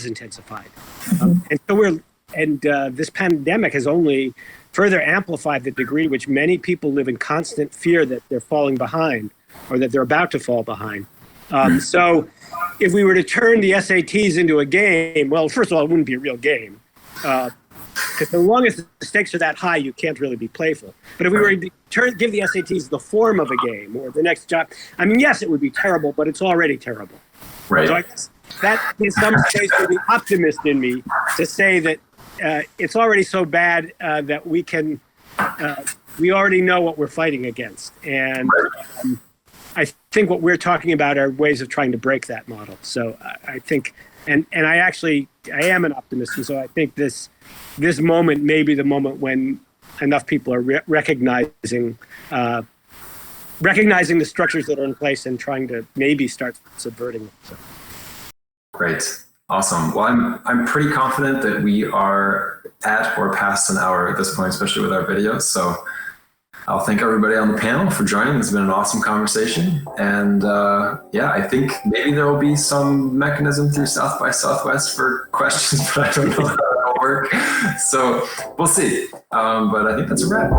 intensified, and so this pandemic has only further amplified the degree to which many people live in constant fear that they're falling behind or that they're about to fall behind. So if we were to turn the SATs into a game, well, first of all, it wouldn't be a real game. Because so long as the stakes are that high, you can't really be playful. But if we were to give the SATs the form of a game or the next job, yes, it would be terrible, but it's already terrible. Right. So I guess that in some space would be optimist in me to say that it's already so bad that we already know what we're fighting against. And I think what we're talking about are ways of trying to break that model. So I think, and I am an optimist, and so I think this moment may be the moment when enough people are recognizing the structures that are in place and trying to maybe start subverting them. So. Great. Awesome. Well, I'm pretty confident that we are at or past an hour at this point, especially with our videos. So I'll thank everybody on the panel for joining. It's been an awesome conversation. And I think maybe there will be some mechanism through South by Southwest for questions, but I don't know how that'll work. So we'll see. But I think that's a wrap.